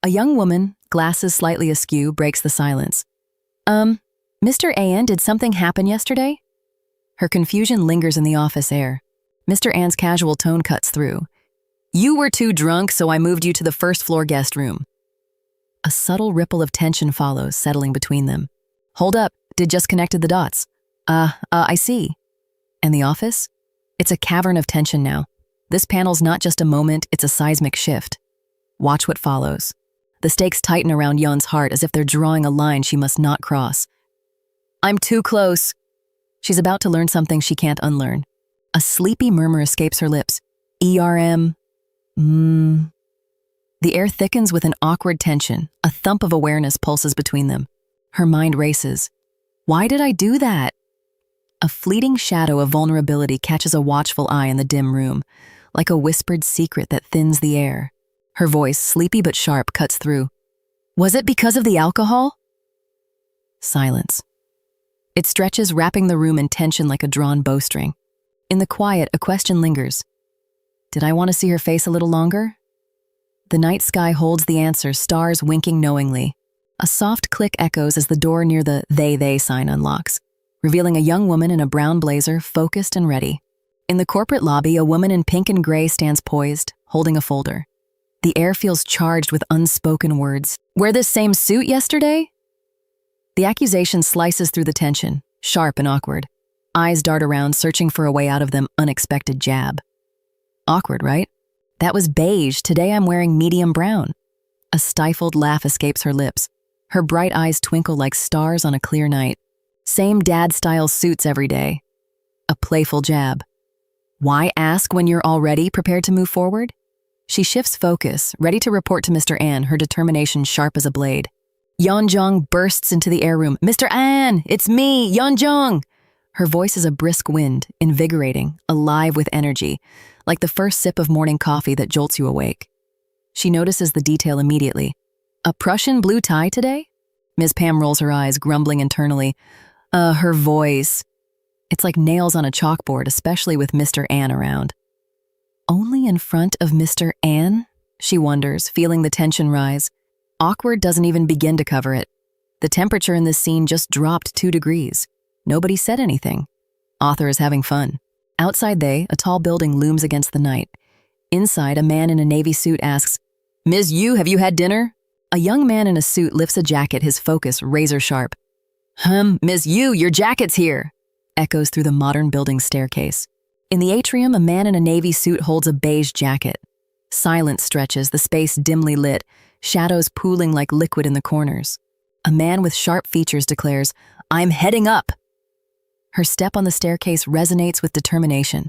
A young woman, glasses slightly askew, breaks the silence. Mr. An, did something happen yesterday? Her confusion lingers in the office air. Mr. An's casual tone cuts through. You were too drunk, so I moved you to the first-floor guest room. A subtle ripple of tension follows, settling between them. Hold up, did just connected the dots. I see. And the office? It's a cavern of tension now. This panel's not just a moment, it's a seismic shift. Watch what follows. The stakes tighten around Yeon's heart as if they're drawing a line she must not cross. I'm too close. She's about to learn something she can't unlearn. A sleepy murmur escapes her lips. The air thickens with an awkward tension. A thump of awareness pulses between them. Her mind races. Why did I do that? A fleeting shadow of vulnerability catches a watchful eye in the dim room, like a whispered secret that thins the air. Her voice, sleepy but sharp, cuts through. Was it because of the alcohol? Silence. It stretches, wrapping the room in tension like a drawn bowstring. In the quiet, a question lingers. Did I want to see her face a little longer? The night sky holds the answer, stars winking knowingly. A soft click echoes as the door near the they sign unlocks, revealing a young woman in a brown blazer, focused and ready. In the corporate lobby, a woman in pink and gray stands poised, holding a folder. The air feels charged with unspoken words. Wear this same suit yesterday? The accusation slices through the tension, sharp and awkward. Eyes dart around, searching for a way out of them, unexpected jab. Awkward, right? That was beige. Today I'm wearing medium brown. A stifled laugh escapes her lips. Her bright eyes twinkle like stars on a clear night. Same dad-style suits every day. A playful jab. Why ask when you're already prepared to move forward? She shifts focus, ready to report to Mr. An, her determination sharp as a blade. Yeonjong bursts into the air room. Mr. An, it's me, Yeonjong! Her voice is a brisk wind, invigorating, alive with energy, like the first sip of morning coffee that jolts you awake. She notices the detail immediately. A Prussian blue tie today? Ms. Pam rolls her eyes, grumbling internally. Her voice. It's like nails on a chalkboard, especially with Mr. An around. Only in front of Mr. An? She wonders, feeling the tension rise. Awkward doesn't even begin to cover it. The temperature in this scene just dropped 2 degrees. Nobody said anything. Author is having fun. Outside a tall building looms against the night. Inside, a man in a navy suit asks, Ms. Yu, have you had dinner? A young man in a suit lifts a jacket, his focus razor sharp. Ms. Yu, your jacket's here, echoes through the modern building's staircase. In the atrium, a man in a navy suit holds a beige jacket. Silence stretches, the space dimly lit, shadows pooling like liquid in the corners. A man with sharp features declares, I'm heading up. Her step on the staircase resonates with determination,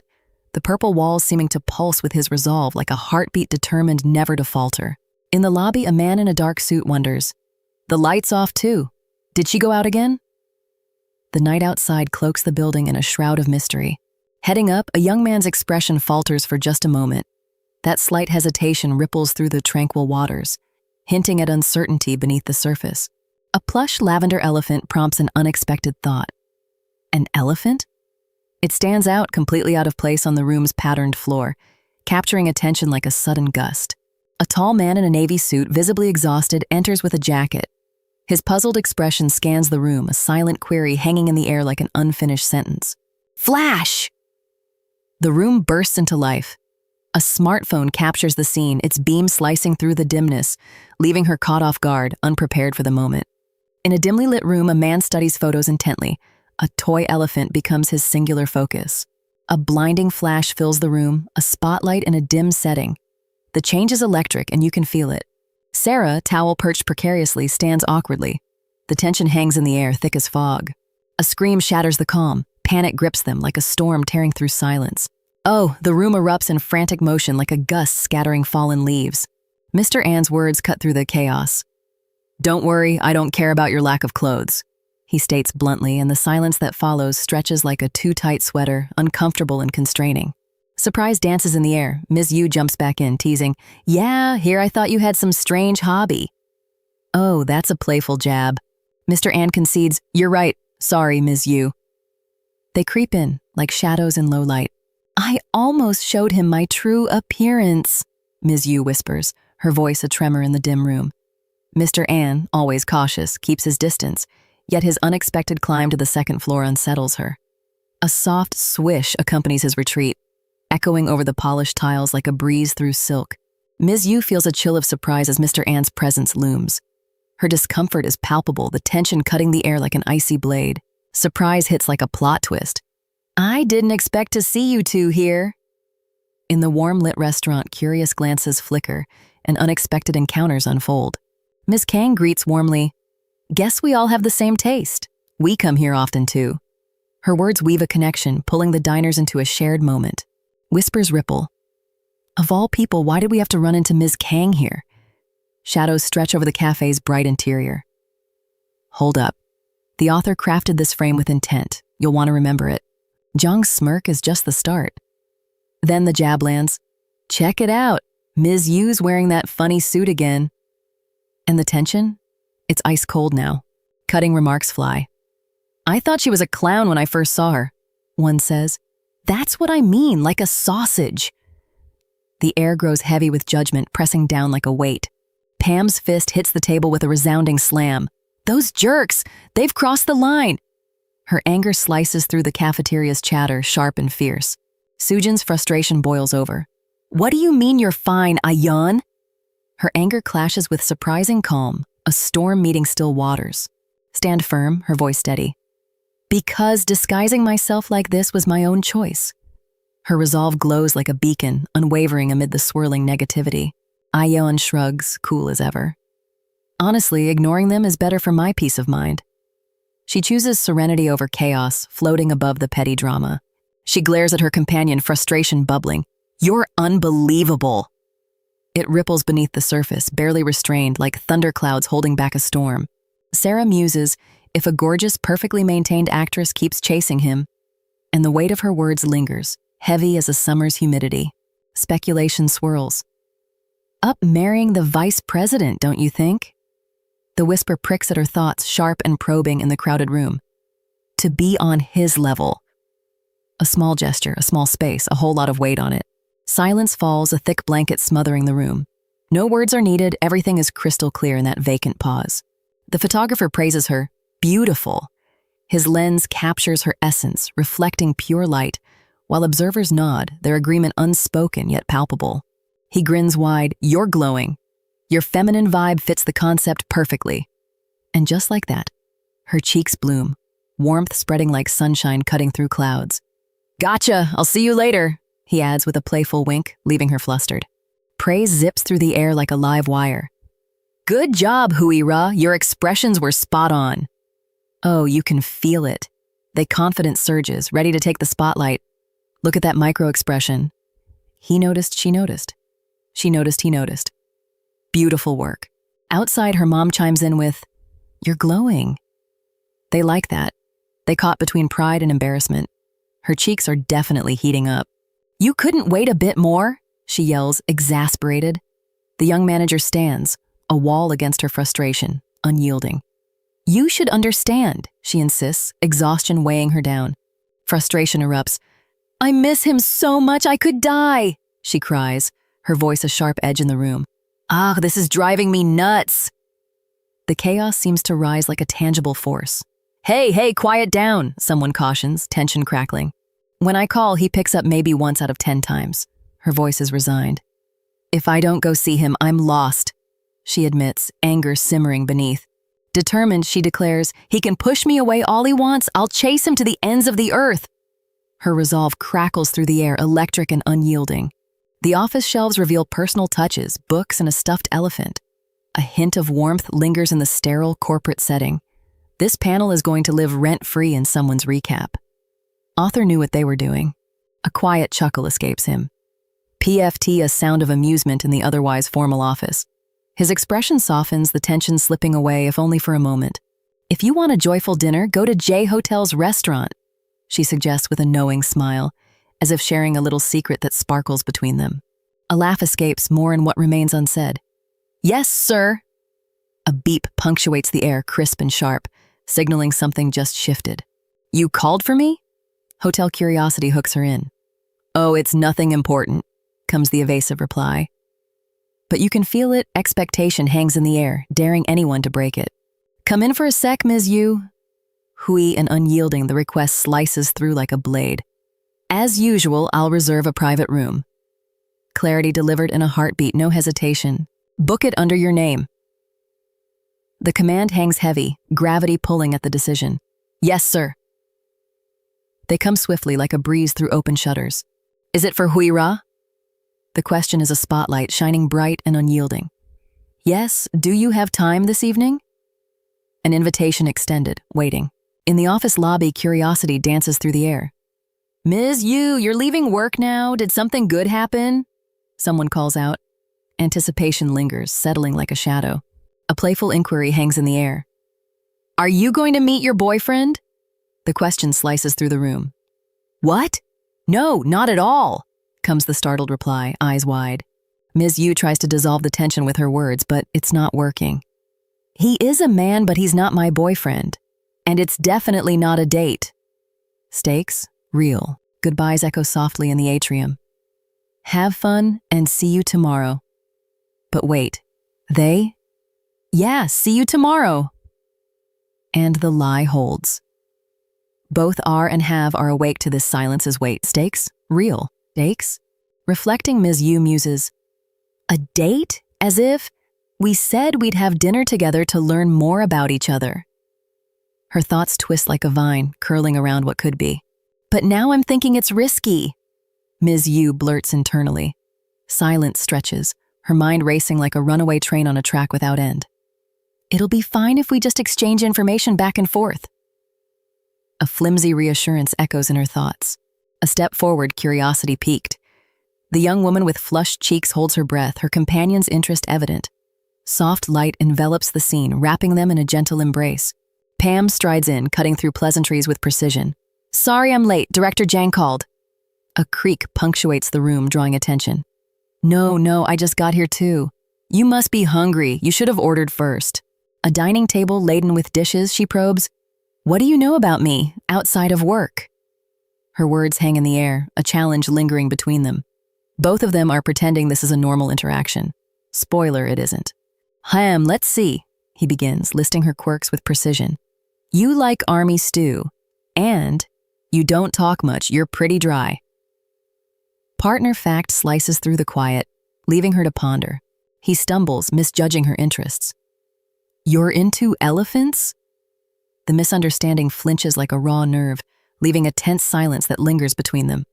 the purple walls seeming to pulse with his resolve like a heartbeat determined never to falter. In the lobby, a man in a dark suit wonders, the light's off too. Did she go out again? The night outside cloaks the building in a shroud of mystery. Heading up, a young man's expression falters for just a moment. That slight hesitation ripples through the tranquil waters, hinting at uncertainty beneath the surface. A plush lavender elephant prompts an unexpected thought. An elephant? It stands out, completely out of place on the room's patterned floor, capturing attention like a sudden gust. A tall man in a navy suit, visibly exhausted, enters with a jacket. His puzzled expression scans the room, a silent query hanging in the air like an unfinished sentence. Flash! The room bursts into life. A smartphone captures the scene, its beam slicing through the dimness, leaving her caught off guard, unprepared for the moment. In a dimly lit room, a man studies photos intently. A toy elephant becomes his singular focus. A blinding flash fills the room, a spotlight in a dim setting. The change is electric, and you can feel it. Sarah, towel perched precariously, stands awkwardly. The tension hangs in the air, thick as fog. A scream shatters the calm. Panic grips them like a storm tearing through silence. Oh, the room erupts in frantic motion like a gust scattering fallen leaves. Mr. An's words cut through the chaos. Don't worry, I don't care about your lack of clothes, he states bluntly, and the silence that follows stretches like a too-tight sweater, uncomfortable and constraining. Surprise dances in the air. Ms. Yu jumps back in, teasing, Yeah, here I thought you had some strange hobby. Oh, that's a playful jab. Mr. An concedes, You're right. Sorry, Ms. Yu. They creep in, like shadows in low light. I almost showed him my true appearance, Ms. Yu whispers, her voice a tremor in the dim room. Mr. An, always cautious, keeps his distance, yet his unexpected climb to the second floor unsettles her. A soft swish accompanies his retreat, echoing over the polished tiles like a breeze through silk. Ms. Yu feels a chill of surprise as Mr. An's presence looms. Her discomfort is palpable, the tension cutting the air like an icy blade. Surprise hits like a plot twist. I didn't expect to see you two here. In the warm-lit restaurant, curious glances flicker and unexpected encounters unfold. Ms. Kang greets warmly, "Guess we all have the same taste. We come here often too." Her words weave a connection, pulling the diners into a shared moment. Whispers ripple. Of all people, why did we have to run into Ms. Kang here? Shadows stretch over the cafe's bright interior. Hold up. The author crafted this frame with intent. You'll want to remember it. Jung's smirk is just the start. Then the jab lands. Check it out. Ms. Yu's wearing that funny suit again. And the tension? It's ice cold now. Cutting remarks fly. I thought she was a clown when I first saw her, one says. That's what I mean, like a sausage. The air grows heavy with judgment, pressing down like a weight. Pam's fist hits the table with a resounding slam. Those jerks! They've crossed the line! Her anger slices through the cafeteria's chatter, sharp and fierce. Sujin's frustration boils over. What do you mean you're fine, I-Yeon? Her anger clashes with surprising calm, a storm meeting still waters. Stand firm, her voice steady. Because disguising myself like this was my own choice. Her resolve glows like a beacon, unwavering amid the swirling negativity. I-Yeon shrugs, cool as ever. Honestly, ignoring them is better for my peace of mind. She chooses serenity over chaos, floating above the petty drama. She glares at her companion, frustration bubbling. You're unbelievable. It ripples beneath the surface, barely restrained, like thunderclouds holding back a storm. Sarah muses, if a gorgeous, perfectly maintained actress keeps chasing him, and the weight of her words lingers, heavy as a summer's humidity. Speculation swirls. Up marrying the vice president, don't you think? The whisper pricks at her thoughts, sharp and probing in the crowded room. To be on his level. A small gesture, a small space, a whole lot of weight on it. Silence falls, a thick blanket smothering the room. No words are needed, everything is crystal clear in that vacant pause. The photographer praises her, beautiful. His lens captures her essence, reflecting pure light, while observers nod, their agreement unspoken yet palpable. He grins wide, you're glowing. Your feminine vibe fits the concept perfectly. And just like that, her cheeks bloom, warmth spreading like sunshine cutting through clouds. Gotcha, I'll see you later, he adds with a playful wink, leaving her flustered. Praise zips through the air like a live wire. Good job, Huira, your expressions were spot on. Oh, you can feel it. The confidence surges, ready to take the spotlight. Look at that micro-expression. He noticed, she noticed. She noticed, he noticed. Beautiful work. Outside, her mom chimes in with, you're glowing. They like that. They caught between pride and embarrassment. Her cheeks are definitely heating up. You couldn't wait a bit more? She yells, exasperated. The young manager stands, a wall against her frustration, unyielding. You should understand, she insists, exhaustion weighing her down. Frustration erupts. I miss him so much I could die, she cries, her voice a sharp edge in the room. Ah, this is driving me nuts. The chaos seems to rise like a tangible force. Hey, quiet down, someone cautions, tension crackling. When I call, he picks up maybe once out of 10 times. Her voice is resigned. If I don't go see him, I'm lost, she admits, anger simmering beneath. Determined, she declares, he can push me away all he wants, I'll chase him to the ends of the earth. Her resolve crackles through the air, electric and unyielding. The office shelves reveal personal touches, books and a stuffed elephant. A hint of warmth lingers in the sterile corporate setting. This panel is going to live rent-free in someone's recap. Author knew what they were doing. A quiet chuckle escapes him. PFT, a sound of amusement in the otherwise formal office. His expression softens, the tension slipping away, if only for a moment. If you want a joyful dinner, go to J Hotel's restaurant, she suggests with a knowing smile, as if sharing a little secret that sparkles between them. A laugh escapes, more in what remains unsaid. Yes, sir. A beep punctuates the air, crisp and sharp, signaling something just shifted. You called for me? Hotel curiosity hooks her in. Oh, it's nothing important, comes the evasive reply. But you can feel it, expectation hangs in the air, daring anyone to break it. "Come in for a sec, Ms. Yu." Hui and unyielding, the request slices through like a blade. "As usual, I'll reserve a private room." Clarity delivered in a heartbeat, no hesitation. "Book it under your name." The command hangs heavy, gravity pulling at the decision. "Yes, sir." They come swiftly like a breeze through open shutters. "Is it for Hui-ra?" The question is a spotlight, shining bright and unyielding. "Yes, do you have time this evening?" An invitation extended, waiting. In the office lobby, curiosity dances through the air. "Ms. Yu, you're leaving work now. Did something good happen?" Someone calls out. Anticipation lingers, settling like a shadow. A playful inquiry hangs in the air. "Are you going to meet your boyfriend?" The question slices through the room. "What? No, not at all," comes the startled reply, eyes wide. Ms. Yu tries to dissolve the tension with her words, but it's not working. "He is a man, but he's not my boyfriend. And it's definitely not a date." Stakes? Real. Goodbyes echo softly in the atrium. "Have fun and see you tomorrow." But wait, they? "Yeah, see you tomorrow." And the lie holds. Both are and are awake to this silence as weight. Stakes? Real. Stakes? Reflecting, Ms. Yu muses, "A date? As if we said we'd have dinner together to learn more about each other." Her thoughts twist like a vine, curling around what could be. "But now I'm thinking it's risky," Ms. Yu blurts internally. Silence stretches, her mind racing like a runaway train on a track without end. "It'll be fine if we just exchange information back and forth." A flimsy reassurance echoes in her thoughts. A step forward, curiosity piqued. The young woman with flushed cheeks holds her breath, her companion's interest evident. Soft light envelops the scene, wrapping them in a gentle embrace. Pam strides in, cutting through pleasantries with precision. "Sorry I'm late, Director Jang called." A creak punctuates the room, drawing attention. No, I just got here too." "You must be hungry, you should have ordered first." A dining table laden with dishes, she probes. "What do you know about me, outside of work?" Her words hang in the air, a challenge lingering between them. Both of them are pretending this is a normal interaction. Spoiler, it isn't. Let's see," he begins, listing her quirks with precision. "You like army stew, and you don't talk much, you're pretty dry." Partner fact slices through the quiet, leaving her to ponder. He stumbles, misjudging her interests. "You're into elephants?" The misunderstanding flinches like a raw nerve, leaving a tense silence that lingers between them.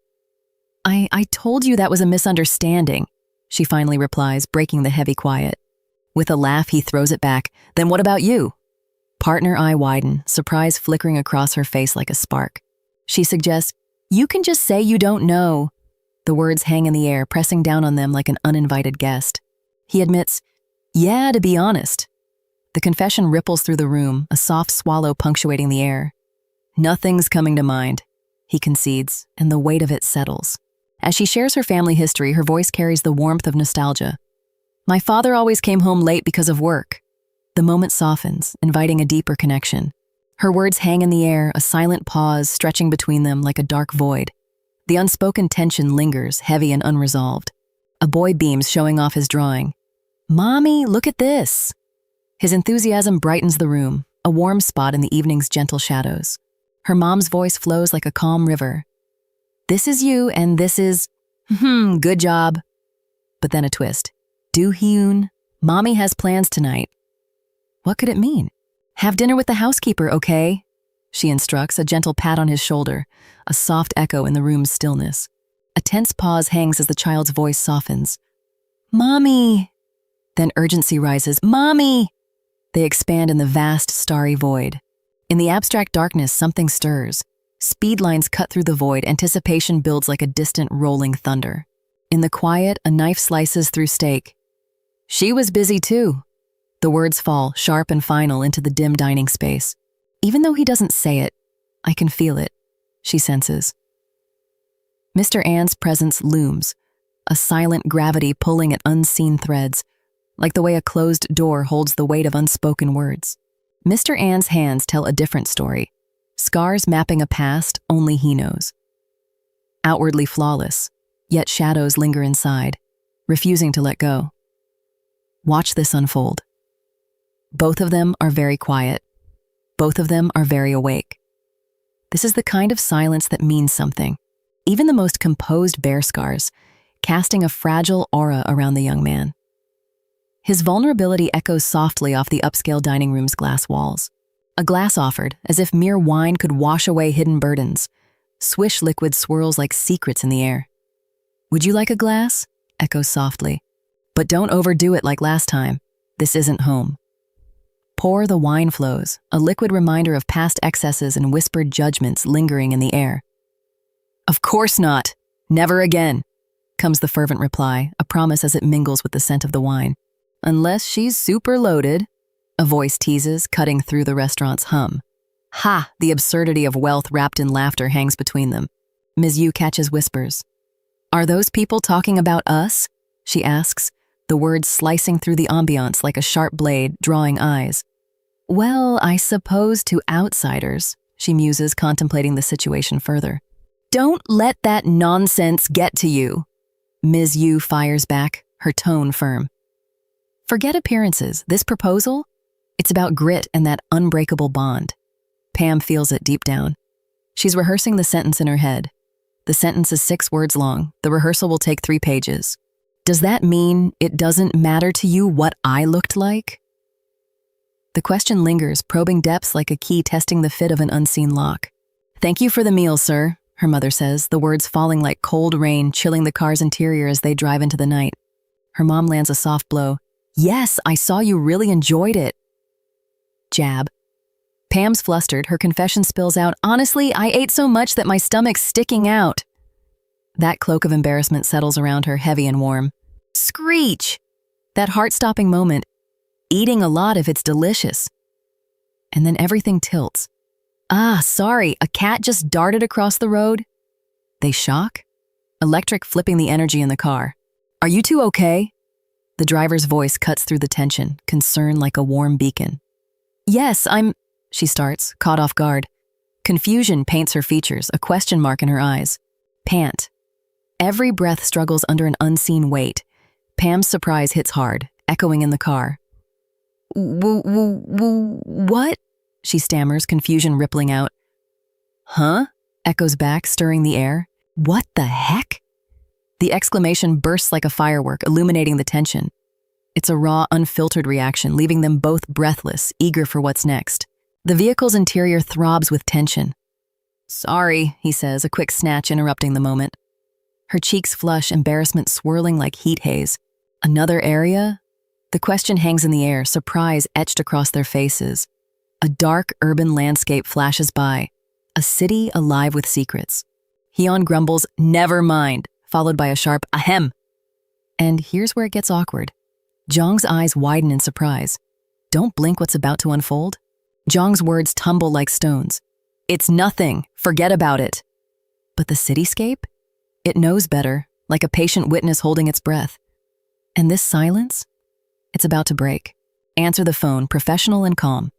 I told you that was a misunderstanding," she finally replies, breaking the heavy quiet. With a laugh, he throws it back. "Then what about you?" Partner eye widen, surprise flickering across her face like a spark. She suggests, "You can just say you don't know." The words hang in the air, pressing down on them like an uninvited guest. He admits, "Yeah, to be honest." The confession ripples through the room, a soft swallow punctuating the air. "Nothing's coming to mind," he concedes, and the weight of it settles. As she shares her family history, her voice carries the warmth of nostalgia. "My father always came home late because of work." The moment softens, inviting a deeper connection. Her words hang in the air, a silent pause stretching between them like a dark void. The unspoken tension lingers, heavy and unresolved. A boy beams, showing off his drawing. "Mommy, look at this." His enthusiasm brightens the room, a warm spot in the evening's gentle shadows. Her mom's voice flows like a calm river. "This is you, and this is, good job." But then a twist. "Do-hyun, Mommy has plans tonight." What could it mean? "Have dinner with the housekeeper, okay?" she instructs, a gentle pat on his shoulder, a soft echo in the room's stillness. A tense pause hangs as the child's voice softens. "Mommy!" Then urgency rises. "Mommy!" They expand in the vast, starry void. In the abstract darkness, something stirs. Speed lines cut through the void, anticipation builds like a distant rolling thunder. In the quiet, a knife slices through steak. "She was busy too." The words fall, sharp and final, into the dim dining space. Even though he doesn't say it, I can feel it, she senses. Mr. Ann's presence looms, a silent gravity pulling at unseen threads, like the way a closed door holds the weight of unspoken words. Mr. Ann's hands tell a different story, scars mapping a past only he knows. Outwardly flawless, yet shadows linger inside, refusing to let go. Watch this unfold. Both of them are very quiet. Both of them are very awake. This is the kind of silence that means something. Even the most composed bear scars, casting a fragile aura around the young man. His vulnerability echoes softly off the upscale dining room's glass walls. A glass offered, as if mere wine could wash away hidden burdens. Swish liquid swirls like secrets in the air. Would you like a glass? Echoes softly. But don't overdo it like last time. This isn't home. Pour the wine flows, a liquid reminder of past excesses and whispered judgments lingering in the air. Of course not. Never again, comes the fervent reply, a promise as it mingles with the scent of the wine. Unless she's super loaded, a voice teases, cutting through the restaurant's hum. Ha! The absurdity of wealth wrapped in laughter hangs between them. Ms. Yu catches whispers. Are those people talking about us? She asks, the words slicing through the ambiance like a sharp blade, drawing eyes. Well, I suppose to outsiders, she muses, contemplating the situation further. Don't let that nonsense get to you, Ms. Yu fires back, her tone firm. Forget appearances. This proposal? It's about grit and that unbreakable bond. Pam feels it deep down. She's rehearsing the sentence in her head. The sentence is 6 words long. The rehearsal will take 3 pages. Does that mean it doesn't matter to you what I looked like? The question lingers, probing depths like a key testing the fit of an unseen lock. Thank you for the meal, sir, her mother says, the words falling like cold rain, chilling the car's interior as they drive into the night. Her mom lands a soft blow. Yes, I saw you really enjoyed it. Jab. Pam's flustered, her confession spills out. Honestly, I ate so much that my stomach's sticking out. That cloak of embarrassment settles around her, heavy and warm. Screech! That heart-stopping moment. Eating a lot if it's delicious. And then everything tilts. Ah, sorry, a cat just darted across the road. They shock? Electric flipping the energy in the car. Are you two okay? The driver's voice cuts through the tension, concern like a warm beacon. Yes, she starts, caught off guard. Confusion paints her features, a question mark in her eyes. Pant. Every breath struggles under an unseen weight. Pam's surprise hits hard, echoing in the car. What? She stammers, confusion rippling out. Huh? Echoes back, stirring the air. What the heck? The exclamation bursts like a firework, illuminating the tension. It's a raw, unfiltered reaction, leaving them both breathless, eager for what's next. The vehicle's interior throbs with tension. Sorry, he says, a quick snatch interrupting the moment. Her cheeks flush, embarrassment swirling like heat haze. Another area? The question hangs in the air, surprise etched across their faces. A dark, urban landscape flashes by, a city alive with secrets. I-Yeon grumbles, never mind, followed by a sharp ahem. And here's where it gets awkward. Jong's eyes widen in surprise. Don't blink what's about to unfold. Jong's words tumble like stones. It's nothing, forget about it. But the cityscape? It knows better, like a patient witness holding its breath. And this silence? It's about to break. Answer the phone, professional and calm.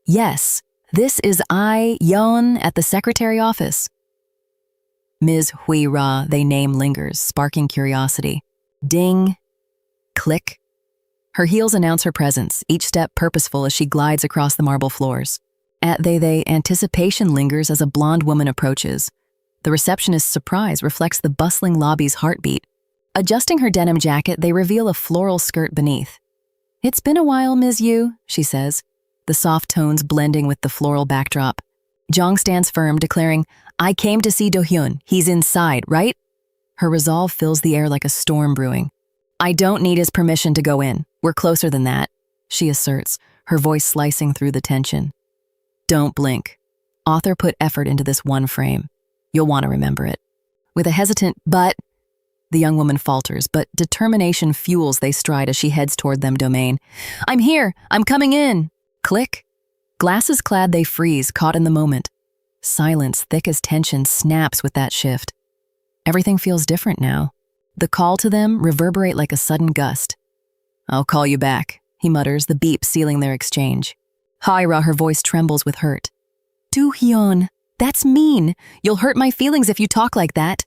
Yes, this is I-Yeon at the secretary office. Ms. Hui Ra, they name lingers, sparking curiosity. Ding. Click. Her heels announce her presence, each step purposeful as she glides across the marble floors. At they, anticipation lingers as a blonde woman approaches. The receptionist's surprise reflects the bustling lobby's heartbeat. Adjusting her denim jacket, they reveal a floral skirt beneath. It's been a while, Ms. Yu, she says, the soft tones blending with the floral backdrop. Jong stands firm, declaring, I came to see Do-hyun. He's inside, right? Her resolve fills the air like a storm brewing. I don't need his permission to go in. We're closer than that, she asserts, her voice slicing through the tension. Don't blink. Author put effort into this one frame. You'll want to remember it. With a hesitant but, the young woman falters, but determination fuels they stride as she heads toward them domain. I'm here! I'm coming in! Click. Glasses clad, they freeze, caught in the moment. Silence, thick as tension, snaps with that shift. Everything feels different now. The call to them reverberate like a sudden gust. I'll call you back, he mutters, the beep sealing their exchange. Hyra, her voice trembles with hurt. Do-hyun, that's mean. You'll hurt my feelings if you talk like that.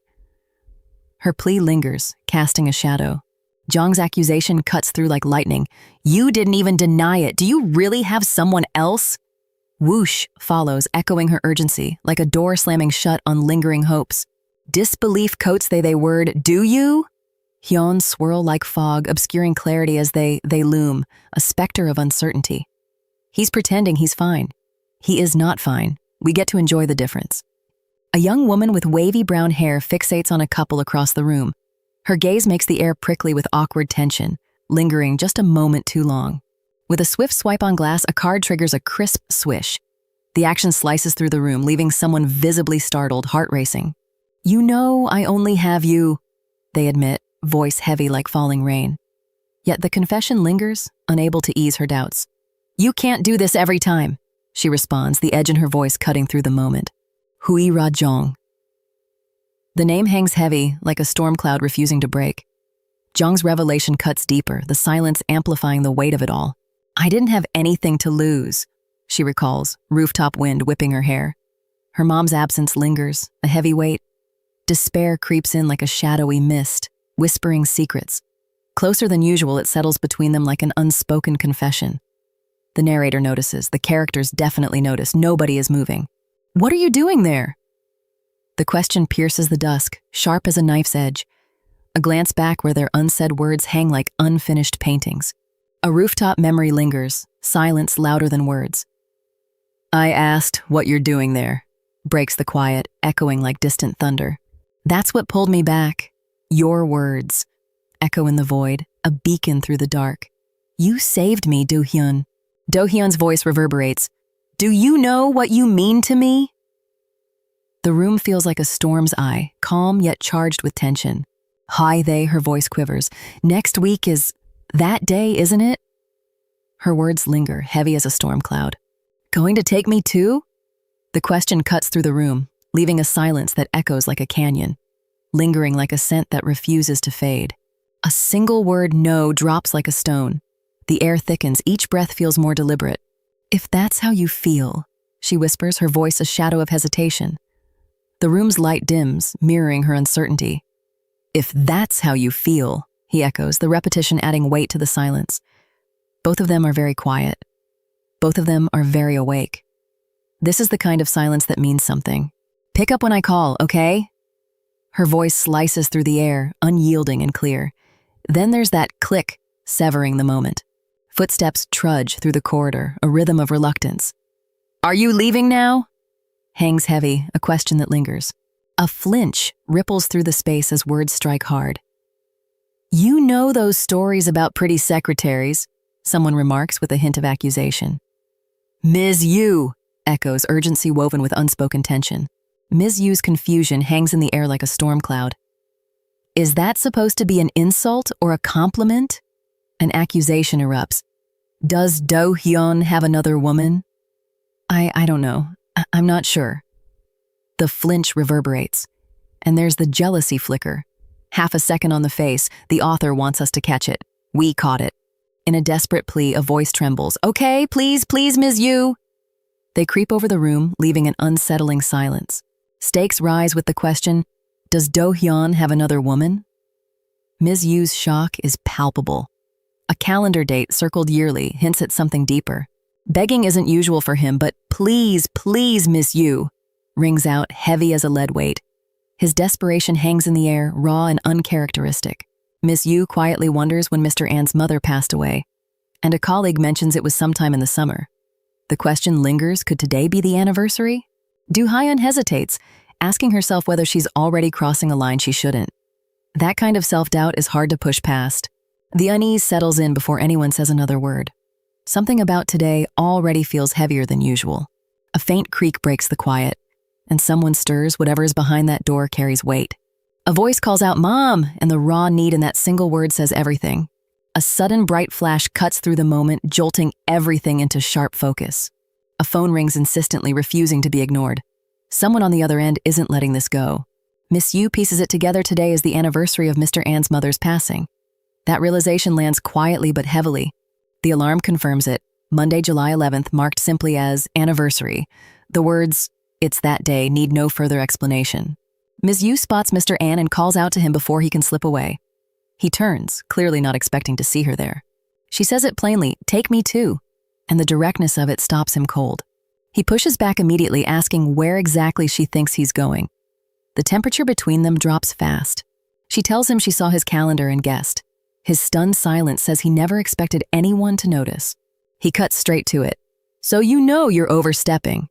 Her plea lingers, casting a shadow. Zhang's accusation cuts through like lightning. You didn't even deny it. Do you really have someone else? Whoosh follows, echoing her urgency, like a door slamming shut on lingering hopes. Disbelief coats they word, do you? Hyun swirl like fog, obscuring clarity as they loom, a specter of uncertainty. He's pretending he's fine. He is not fine. We get to enjoy the difference. A young woman with wavy brown hair fixates on a couple across the room. Her gaze makes the air prickly with awkward tension, lingering just a moment too long. With a swift swipe on glass, a card triggers a crisp swish. The action slices through the room, leaving someone visibly startled, heart racing. You know I only have you, they admit, voice heavy like falling rain. Yet the confession lingers, unable to ease her doubts. You can't do this every time, she responds, the edge in her voice cutting through the moment. Hui Ra Jong. The name hangs heavy, like a storm cloud refusing to break. Jong's revelation cuts deeper, the silence amplifying the weight of it all. I didn't have anything to lose, she recalls, rooftop wind whipping her hair. Her mom's absence lingers, a heavy weight. Despair creeps in like a shadowy mist, whispering secrets. Closer than usual, it settles between them like an unspoken confession. The narrator notices, the characters definitely notice, nobody is moving. What are you doing there? The question pierces the dusk, sharp as a knife's edge. A glance back where their unsaid words hang like unfinished paintings. A rooftop memory lingers, silence louder than words. I asked what you're doing there, breaks the quiet, echoing like distant thunder. That's what pulled me back. Your words. Echo in the void, a beacon through the dark. You saved me, Do-hyun. Do-hyun's voice reverberates. Do you know what you mean to me? The room feels like a storm's eye, calm yet charged with tension. Hi, her voice quivers. Next week is that day, isn't it? Her words linger, heavy as a storm cloud. Going to take me too? The question cuts through the room, leaving a silence that echoes like a canyon, lingering like a scent that refuses to fade. A single word no drops like a stone. The air thickens, each breath feels more deliberate. If that's how you feel, she whispers, her voice a shadow of hesitation. The room's light dims, mirroring her uncertainty. If that's how you feel, he echoes, the repetition adding weight to the silence. Both of them are very quiet. Both of them are very awake. This is the kind of silence that means something. Pick up when I call, okay? Her voice slices through the air, unyielding and clear. Then there's that click, severing the moment. Footsteps trudge through the corridor, a rhythm of reluctance. Are you leaving now? Hangs heavy, a question that lingers. A flinch ripples through the space as words strike hard. You know those stories about pretty secretaries, someone remarks with a hint of accusation. Ms. Yu, echoes, urgency woven with unspoken tension. Ms. Yu's confusion hangs in the air like a storm cloud. Is that supposed to be an insult or a compliment? An accusation erupts. Does Do-hyun have another woman? I don't know. I'm not sure. The flinch reverberates, and there's the jealousy flicker. Half a second on the face, the author wants us to catch it. We caught it. In a desperate plea, a voice trembles. Okay, please, Ms. Yu. They creep over the room, leaving an unsettling silence. Stakes rise with the question, does Do-hyun have another woman? Ms. Yu's shock is palpable. A calendar date circled yearly hints at something deeper. Begging isn't usual for him, but please, Ms. Yu, rings out heavy as a lead weight. His desperation hangs in the air, raw and uncharacteristic. Miss Yu quietly wonders when Mr. An's mother passed away, and a colleague mentions it was sometime in the summer. The question lingers, could today be the anniversary? Do-hyun hesitates, asking herself whether she's already crossing a line she shouldn't. That kind of self-doubt is hard to push past. The unease settles in before anyone says another word. Something about today already feels heavier than usual. A faint creak breaks the quiet, and someone stirs. Whatever is behind that door carries weight. A voice calls out, Mom, and the raw need in that single word says everything. A sudden bright flash cuts through the moment, jolting everything into sharp focus. A phone rings insistently, refusing to be ignored. Someone on the other end isn't letting this go. Miss Yu pieces it together. Today is the anniversary of Mr. An's mother's passing. That realization lands quietly but heavily. The alarm confirms it. Monday, July 11th, marked simply as anniversary. The words, it's that day, need no further explanation. Ms. Yu spots Mr. An and calls out to him before he can slip away. He turns, clearly not expecting to see her there. She says it plainly, "Take me too," and the directness of it stops him cold. He pushes back immediately, asking where exactly she thinks he's going. The temperature between them drops fast. She tells him she saw his calendar and guessed. His stunned silence says he never expected anyone to notice. He cuts straight to it. "So you know you're overstepping."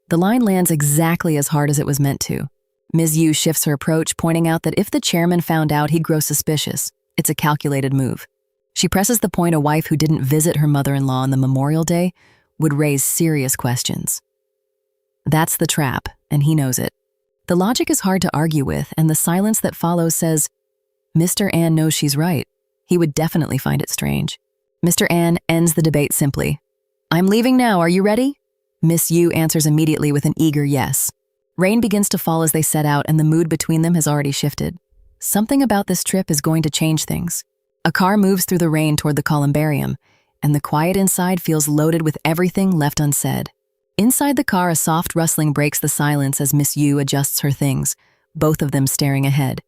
The line lands exactly as hard as it was meant to. Ms. Yu shifts her approach, pointing out that if the chairman found out, he'd grow suspicious. It's a calculated move. She presses the point a wife who didn't visit her mother-in-law on the Memorial Day would raise serious questions. That's the trap, and he knows it. The logic is hard to argue with, and the silence that follows says, Mr. An knows she's right. He would definitely find it strange. Mr. An ends the debate simply. "I'm leaving now, are you ready?" Miss Yu answers immediately with an eager yes. Rain begins to fall as they set out, and the mood between them has already shifted. Something about this trip is going to change things. A car moves through the rain toward the columbarium, and the quiet inside feels loaded with everything left unsaid. Inside the car, a soft rustling breaks the silence as Miss Yu adjusts her things, both of them staring ahead.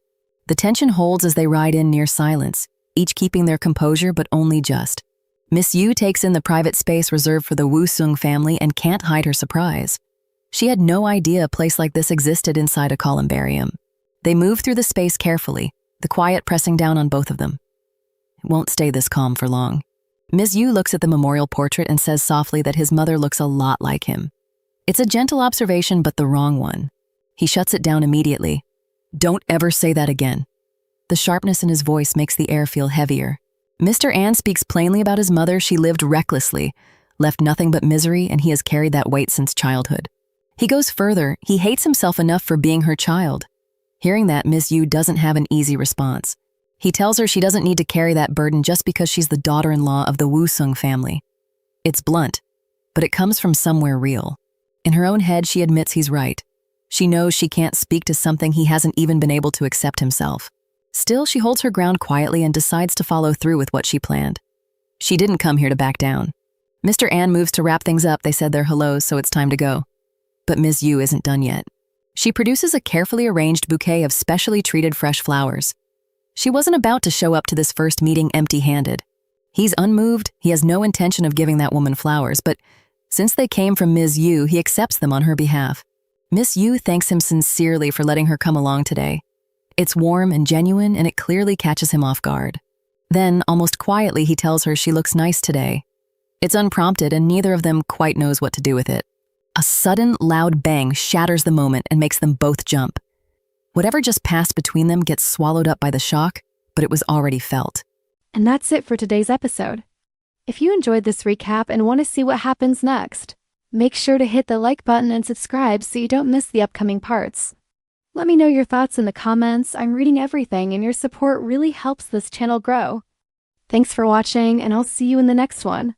The tension holds as they ride in near silence, each keeping their composure but only just. Miss Yu takes in the private space reserved for the Woo-sung family and can't hide her surprise. She had no idea a place like this existed inside a columbarium. They move through the space carefully, the quiet pressing down on both of them. It won't stay this calm for long. Ms. Yu looks at the memorial portrait and says softly that his mother looks a lot like him. It's a gentle observation, but the wrong one. He shuts it down immediately. "Don't ever say that again." The sharpness in his voice makes the air feel heavier. Mr. An speaks plainly about his mother. She lived recklessly, left nothing but misery, and he has carried that weight since childhood. He goes further. He hates himself enough for being her child. Hearing that, Ms. Yu doesn't have an easy response. He tells her she doesn't need to carry that burden just because she's the daughter-in-law of the Woo-sung family. It's blunt, but it comes from somewhere real. In her own head, she admits he's right. She knows she can't speak to something he hasn't even been able to accept himself. Still, she holds her ground quietly and decides to follow through with what she planned. She didn't come here to back down. Mr. An moves to wrap things up. They said their hellos, so it's time to go. But Ms. Yu isn't done yet. She produces a carefully arranged bouquet of specially treated fresh flowers. She wasn't about to show up to this first meeting empty-handed. He's unmoved. He has no intention of giving that woman flowers, but since they came from Ms. Yu, he accepts them on her behalf. Miss Yu thanks him sincerely for letting her come along today. It's warm and genuine, and it clearly catches him off guard. Then, almost quietly, he tells her she looks nice today. It's unprompted, and neither of them quite knows what to do with it. A sudden, loud bang shatters the moment and makes them both jump. Whatever just passed between them gets swallowed up by the shock, but it was already felt. And that's it for today's episode. If you enjoyed this recap and want to see what happens next, make sure to hit the like button and subscribe so you don't miss the upcoming parts. Let me know your thoughts in the comments. I'm reading everything, and your support really helps this channel grow. Thanks for watching, and I'll see you in the next one.